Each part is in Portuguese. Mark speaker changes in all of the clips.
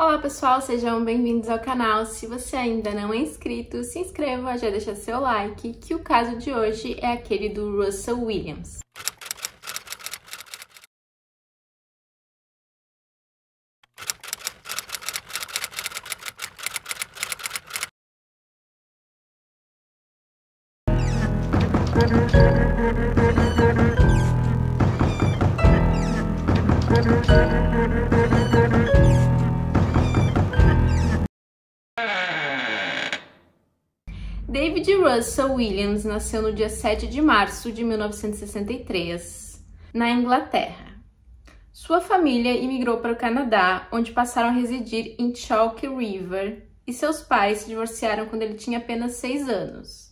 Speaker 1: Olá pessoal, sejam bem-vindos ao canal. Se você ainda não é inscrito, se inscreva, já deixa seu like, que o caso de hoje é aquele do Russell Williams. David Russell Williams nasceu no dia 7 de março de 1963, na Inglaterra. Sua família imigrou para o Canadá, onde passaram a residir em Chalk River, e seus pais se divorciaram quando ele tinha apenas 6 anos.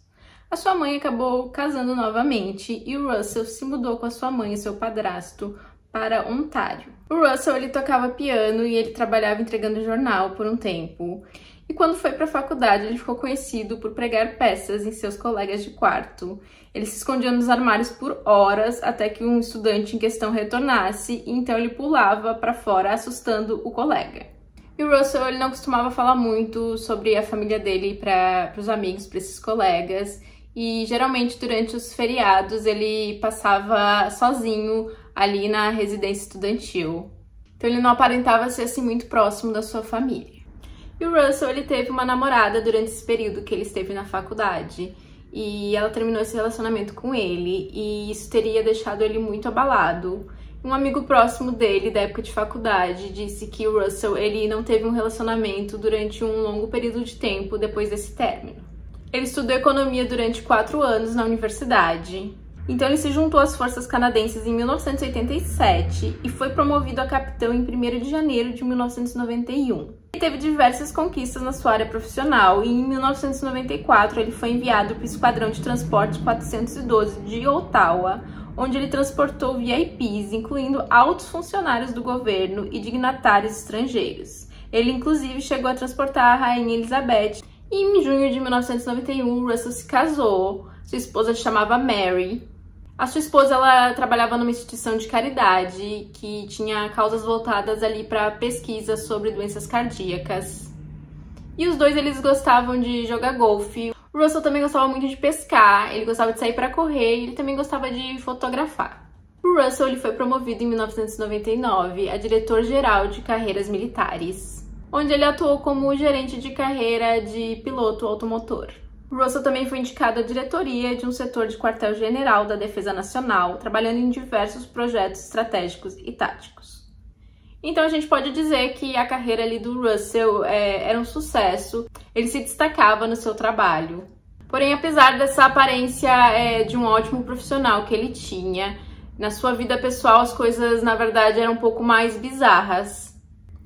Speaker 1: A sua mãe acabou casando novamente e o Russell se mudou com a sua mãe e seu padrasto para Ontário. O Russell ele tocava piano e ele trabalhava entregando jornal por um tempo. E quando foi para a faculdade, ele ficou conhecido por pregar peças em seus colegas de quarto. Ele se escondia nos armários por horas até que um estudante em questão retornasse, e então ele pulava para fora, assustando o colega. E o Russell ele não costumava falar muito sobre a família dele para os amigos, para esses colegas, e geralmente durante os feriados ele passava sozinho ali na residência estudantil. Então ele não aparentava ser assim muito próximo da sua família. E o Russell, ele teve uma namorada durante esse período que ele esteve na faculdade, e ela terminou esse relacionamento com ele, e isso teria deixado ele muito abalado. Um amigo próximo dele, da época de faculdade, disse que o Russell, ele não teve um relacionamento durante um longo período de tempo depois desse término. Ele estudou economia durante 4 anos na universidade. Então ele se juntou às forças canadenses em 1987 e foi promovido a capitão em 1º de janeiro de 1991. Ele teve diversas conquistas na sua área profissional e em 1994 ele foi enviado para o Esquadrão de Transportes 412 de Ottawa, onde ele transportou VIPs, incluindo altos funcionários do governo e dignatários estrangeiros. Ele inclusive chegou a transportar a Rainha Elizabeth. E em junho de 1991, Russell se casou. Sua esposa se chamava Mary. A sua esposa, ela trabalhava numa instituição de caridade que tinha causas voltadas ali para pesquisa sobre doenças cardíacas. E os dois, eles gostavam de jogar golfe. O Russell também gostava muito de pescar, ele gostava de sair para correr e ele também gostava de fotografar. O Russell ele foi promovido em 1999 a diretor-geral de carreiras militares, onde ele atuou como gerente de carreira de piloto automotor. O Russell também foi indicado à diretoria de um setor de quartel-general da Defesa Nacional, trabalhando em diversos projetos estratégicos e táticos. Então a gente pode dizer que a carreira ali do Russell era um sucesso, ele se destacava no seu trabalho. Porém, apesar dessa aparência de um ótimo profissional que ele tinha, na sua vida pessoal as coisas na verdade eram um pouco mais bizarras.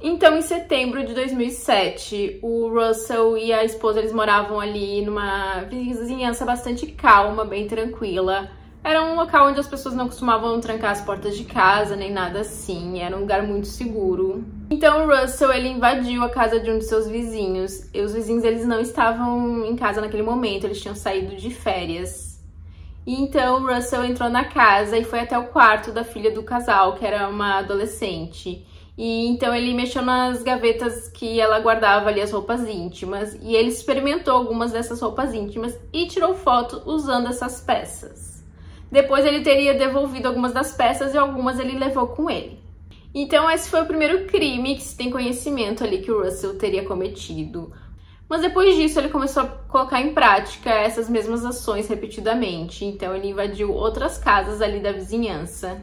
Speaker 1: Então, em setembro de 2007, o Russell e a esposa, eles moravam ali numa vizinhança bastante calma, bem tranquila. Era um local onde as pessoas não costumavam trancar as portas de casa, nem nada assim, era um lugar muito seguro. Então, o Russell, ele invadiu a casa de um de seus vizinhos, e os vizinhos, eles não estavam em casa naquele momento, eles tinham saído de férias. E então, o Russell entrou na casa e foi até o quarto da filha do casal, que era uma adolescente. E então ele mexeu nas gavetas que ela guardava ali as roupas íntimas e ele experimentou algumas dessas roupas íntimas e tirou foto usando essas peças. Depois ele teria devolvido algumas das peças e algumas ele levou com ele. Então esse foi o primeiro crime que se tem conhecimento ali que o Russell teria cometido. Mas depois disso ele começou a colocar em prática essas mesmas ações repetidamente. Então ele invadiu outras casas ali da vizinhança.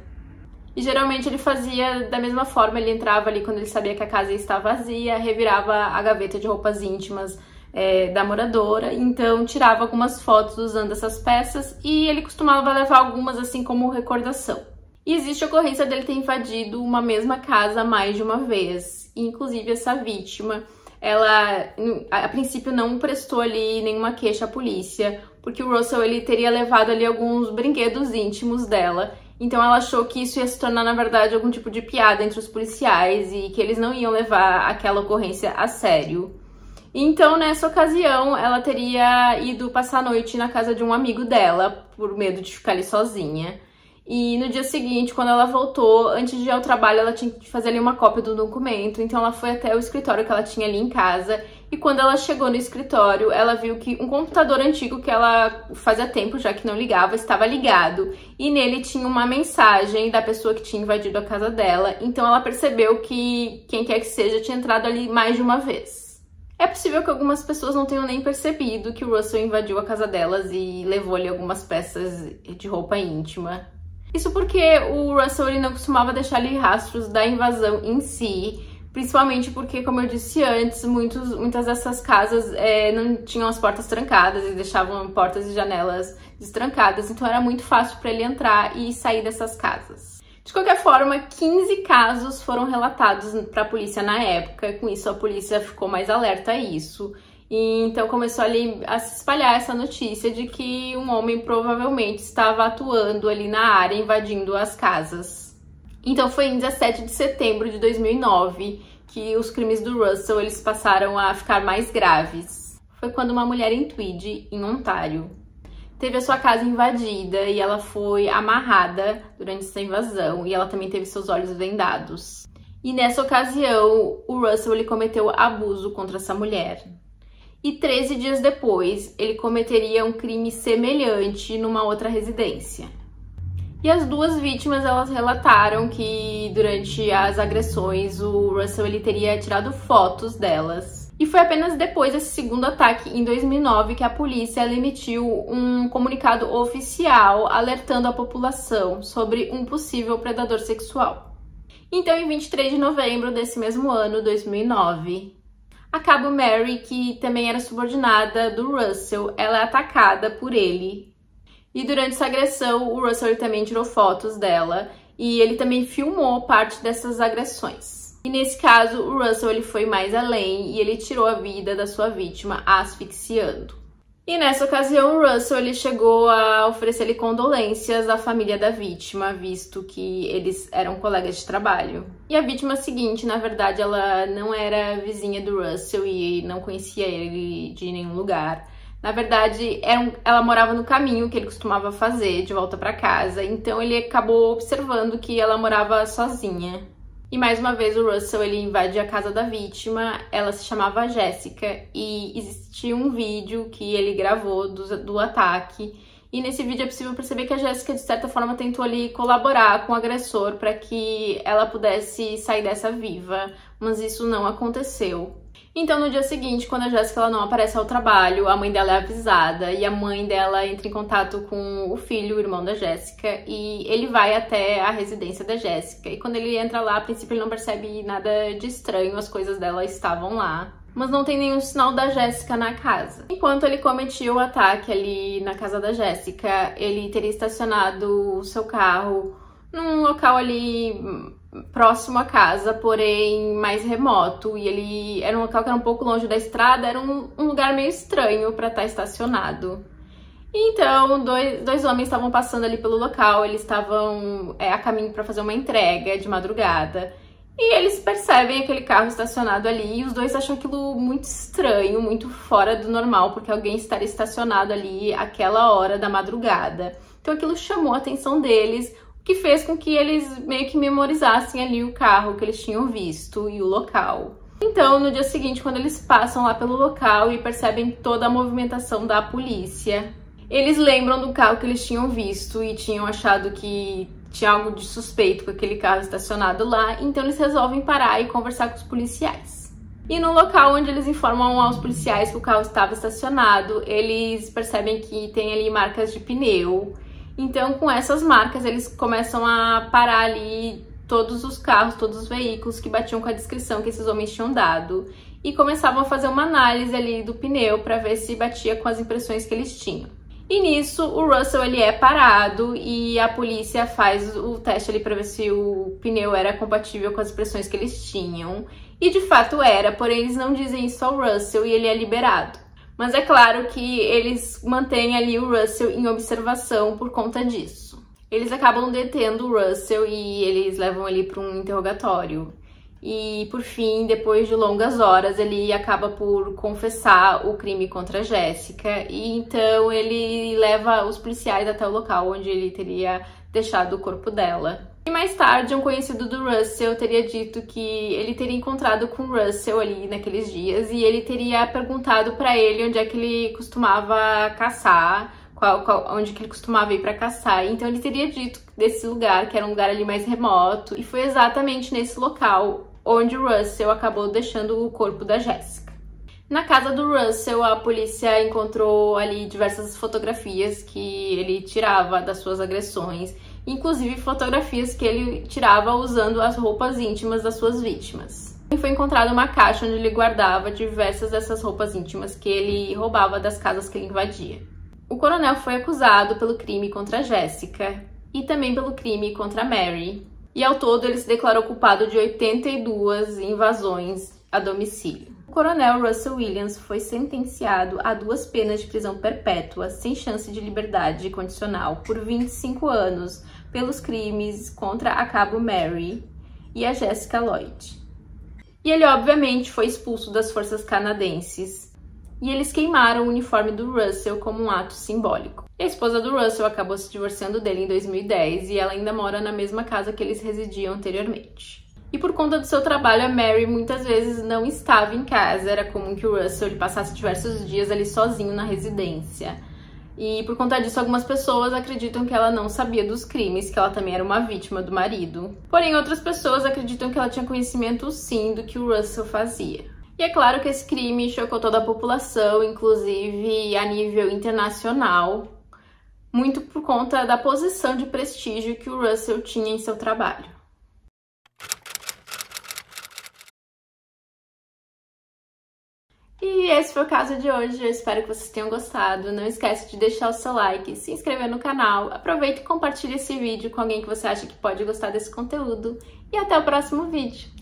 Speaker 1: E geralmente ele fazia da mesma forma, ele entrava ali quando ele sabia que a casa estava vazia, revirava a gaveta de roupas íntimas da moradora, então tirava algumas fotos usando essas peças e ele costumava levar algumas assim como recordação. E existe a ocorrência dele ter invadido uma mesma casa mais de uma vez, e, inclusive essa vítima, ela a princípio não prestou ali nenhuma queixa à polícia, porque o Russell ele teria levado ali alguns brinquedos íntimos dela. Então ela achou que isso ia se tornar, na verdade, algum tipo de piada entre os policiais e que eles não iam levar aquela ocorrência a sério. Então, nessa ocasião, ela teria ido passar a noite na casa de um amigo dela, por medo de ficar ali sozinha. E no dia seguinte, quando ela voltou, antes de ir ao trabalho, ela tinha que fazer ali uma cópia do documento. Então ela foi até o escritório que ela tinha ali em casa. E quando ela chegou no escritório, ela viu que um computador antigo que ela fazia tempo já que não ligava, estava ligado. E nele tinha uma mensagem da pessoa que tinha invadido a casa dela. Então ela percebeu que quem quer que seja tinha entrado ali mais de uma vez. É possível que algumas pessoas não tenham nem percebido que o Russell invadiu a casa delas e levou ali algumas peças de roupa íntima. Isso porque o Russell ele não costumava deixar ali rastros da invasão em si, principalmente porque, como eu disse antes, muitas dessas casas não tinham as portas trancadas e deixavam portas e janelas destrancadas, então era muito fácil para ele entrar e sair dessas casas. De qualquer forma, 15 casos foram relatados para a polícia na época, com isso a polícia ficou mais alerta a isso. E então começou ali a se espalhar essa notícia de que um homem provavelmente estava atuando ali na área, invadindo as casas. Então foi em 17 de setembro de 2009 que os crimes do Russell eles passaram a ficar mais graves. Foi quando uma mulher em Tweed, em Ontário, teve a sua casa invadida e ela foi amarrada durante essa invasão e ela também teve seus olhos vendados. E nessa ocasião, o Russell ele cometeu abuso contra essa mulher. E 13 dias depois, ele cometeria um crime semelhante numa outra residência. E as duas vítimas, elas relataram que durante as agressões, o Russell ele teria tirado fotos delas. E foi apenas depois desse segundo ataque, em 2009, que a polícia emitiu um comunicado oficial alertando a população sobre um possível predador sexual. Então, em 23 de novembro desse mesmo ano, 2009, a cabo Mary, que também era subordinada do Russell, ela é atacada por ele. E durante essa agressão, o Russell também tirou fotos dela e ele também filmou parte dessas agressões. E nesse caso, o Russell ele foi mais além e ele tirou a vida da sua vítima asfixiando. E nessa ocasião, o Russell ele chegou a oferecer condolências à família da vítima, visto que eles eram colegas de trabalho. E a vítima seguinte, na verdade, ela não era vizinha do Russell e não conhecia ele de nenhum lugar. Na verdade, ela morava no caminho que ele costumava fazer de volta para casa, então ele acabou observando que ela morava sozinha. E mais uma vez o Russell ele invade a casa da vítima, ela se chamava Jessica e existia um vídeo que ele gravou do ataque. E nesse vídeo é possível perceber que a Jessica de certa forma tentou ali colaborar com o agressor para que ela pudesse sair dessa viva, mas isso não aconteceu. Então no dia seguinte, quando a Jessica ela não aparece ao trabalho, a mãe dela é avisada e a mãe dela entra em contato com o filho, o irmão da Jessica, e ele vai até a residência da Jessica. E quando ele entra lá, a princípio ele não percebe nada de estranho, as coisas dela estavam lá, mas não tem nenhum sinal da Jessica na casa. Enquanto ele cometia o ataque ali na casa da Jessica, ele teria estacionado o seu carro num local ali próximo à casa, porém mais remoto, e ele era um local que era um pouco longe da estrada, era um lugar meio estranho para estar estacionado. Então, dois homens estavam passando ali pelo local, eles estavam a caminho para fazer uma entrega de madrugada, e eles percebem aquele carro estacionado ali, e os dois acham aquilo muito estranho, muito fora do normal, porque alguém estaria estacionado ali àquela hora da madrugada. Então aquilo chamou a atenção deles, que fez com que eles meio que memorizassem ali o carro que eles tinham visto e o local. Então, no dia seguinte, quando eles passam lá pelo local e percebem toda a movimentação da polícia, eles lembram do carro que eles tinham visto e tinham achado que tinha algo de suspeito com aquele carro estacionado lá, então eles resolvem parar e conversar com os policiais. E no local onde eles informam aos policiais que o carro estava estacionado, eles percebem que tem ali marcas de pneu. Então, com essas marcas, eles começam a parar ali todos os carros, todos os veículos que batiam com a descrição que esses homens tinham dado e começavam a fazer uma análise ali do pneu para ver se batia com as impressões que eles tinham. E nisso, o Russell ele é parado e a polícia faz o teste ali para ver se o pneu era compatível com as impressões que eles tinham. E de fato era, porém eles não dizem isso ao Russell e ele é liberado. Mas é claro que eles mantêm ali o Russell em observação por conta disso. Eles acabam detendo o Russell e eles levam ele para um interrogatório. E, por fim, depois de longas horas, ele acaba por confessar o crime contra a Jessica. E então ele leva os policiais até o local onde ele teria deixado o corpo dela. E mais tarde, um conhecido do Russell teria dito que ele teria encontrado com o Russell ali naqueles dias e ele teria perguntado para ele onde é que ele costumava caçar, onde que ele costumava ir para caçar. Então ele teria dito desse lugar, que era um lugar ali mais remoto, e foi exatamente nesse local onde o Russell acabou deixando o corpo da Jessica. Na casa do Russell, a polícia encontrou ali diversas fotografias que ele tirava das suas agressões, inclusive fotografias que ele tirava usando as roupas íntimas das suas vítimas. E foi encontrada uma caixa onde ele guardava diversas dessas roupas íntimas que ele roubava das casas que ele invadia. O coronel foi acusado pelo crime contra a Jessica e também pelo crime contra a Mary. E ao todo ele se declarou culpado de 82 invasões a domicílio. O coronel Russell Williams foi sentenciado a 2 penas de prisão perpétua sem chance de liberdade condicional por 25 anos pelos crimes contra a cabo Mary e a Jessica Lloyd. E ele obviamente foi expulso das forças canadenses e eles queimaram o uniforme do Russell como um ato simbólico. E a esposa do Russell acabou se divorciando dele em 2010 e ela ainda mora na mesma casa que eles residiam anteriormente. E por conta do seu trabalho, a Mary muitas vezes não estava em casa. Era comum que o Russell ele passasse diversos dias ali sozinho na residência. E por conta disso, algumas pessoas acreditam que ela não sabia dos crimes, que ela também era uma vítima do marido. Porém, outras pessoas acreditam que ela tinha conhecimento sim do que o Russell fazia. E é claro que esse crime chocou toda a população, inclusive a nível internacional, muito por conta da posição de prestígio que o Russell tinha em seu trabalho. E esse foi o caso de hoje, eu espero que vocês tenham gostado. Não esquece de deixar o seu like, se inscrever no canal, aproveita e compartilha esse vídeo com alguém que você acha que pode gostar desse conteúdo. E até o próximo vídeo!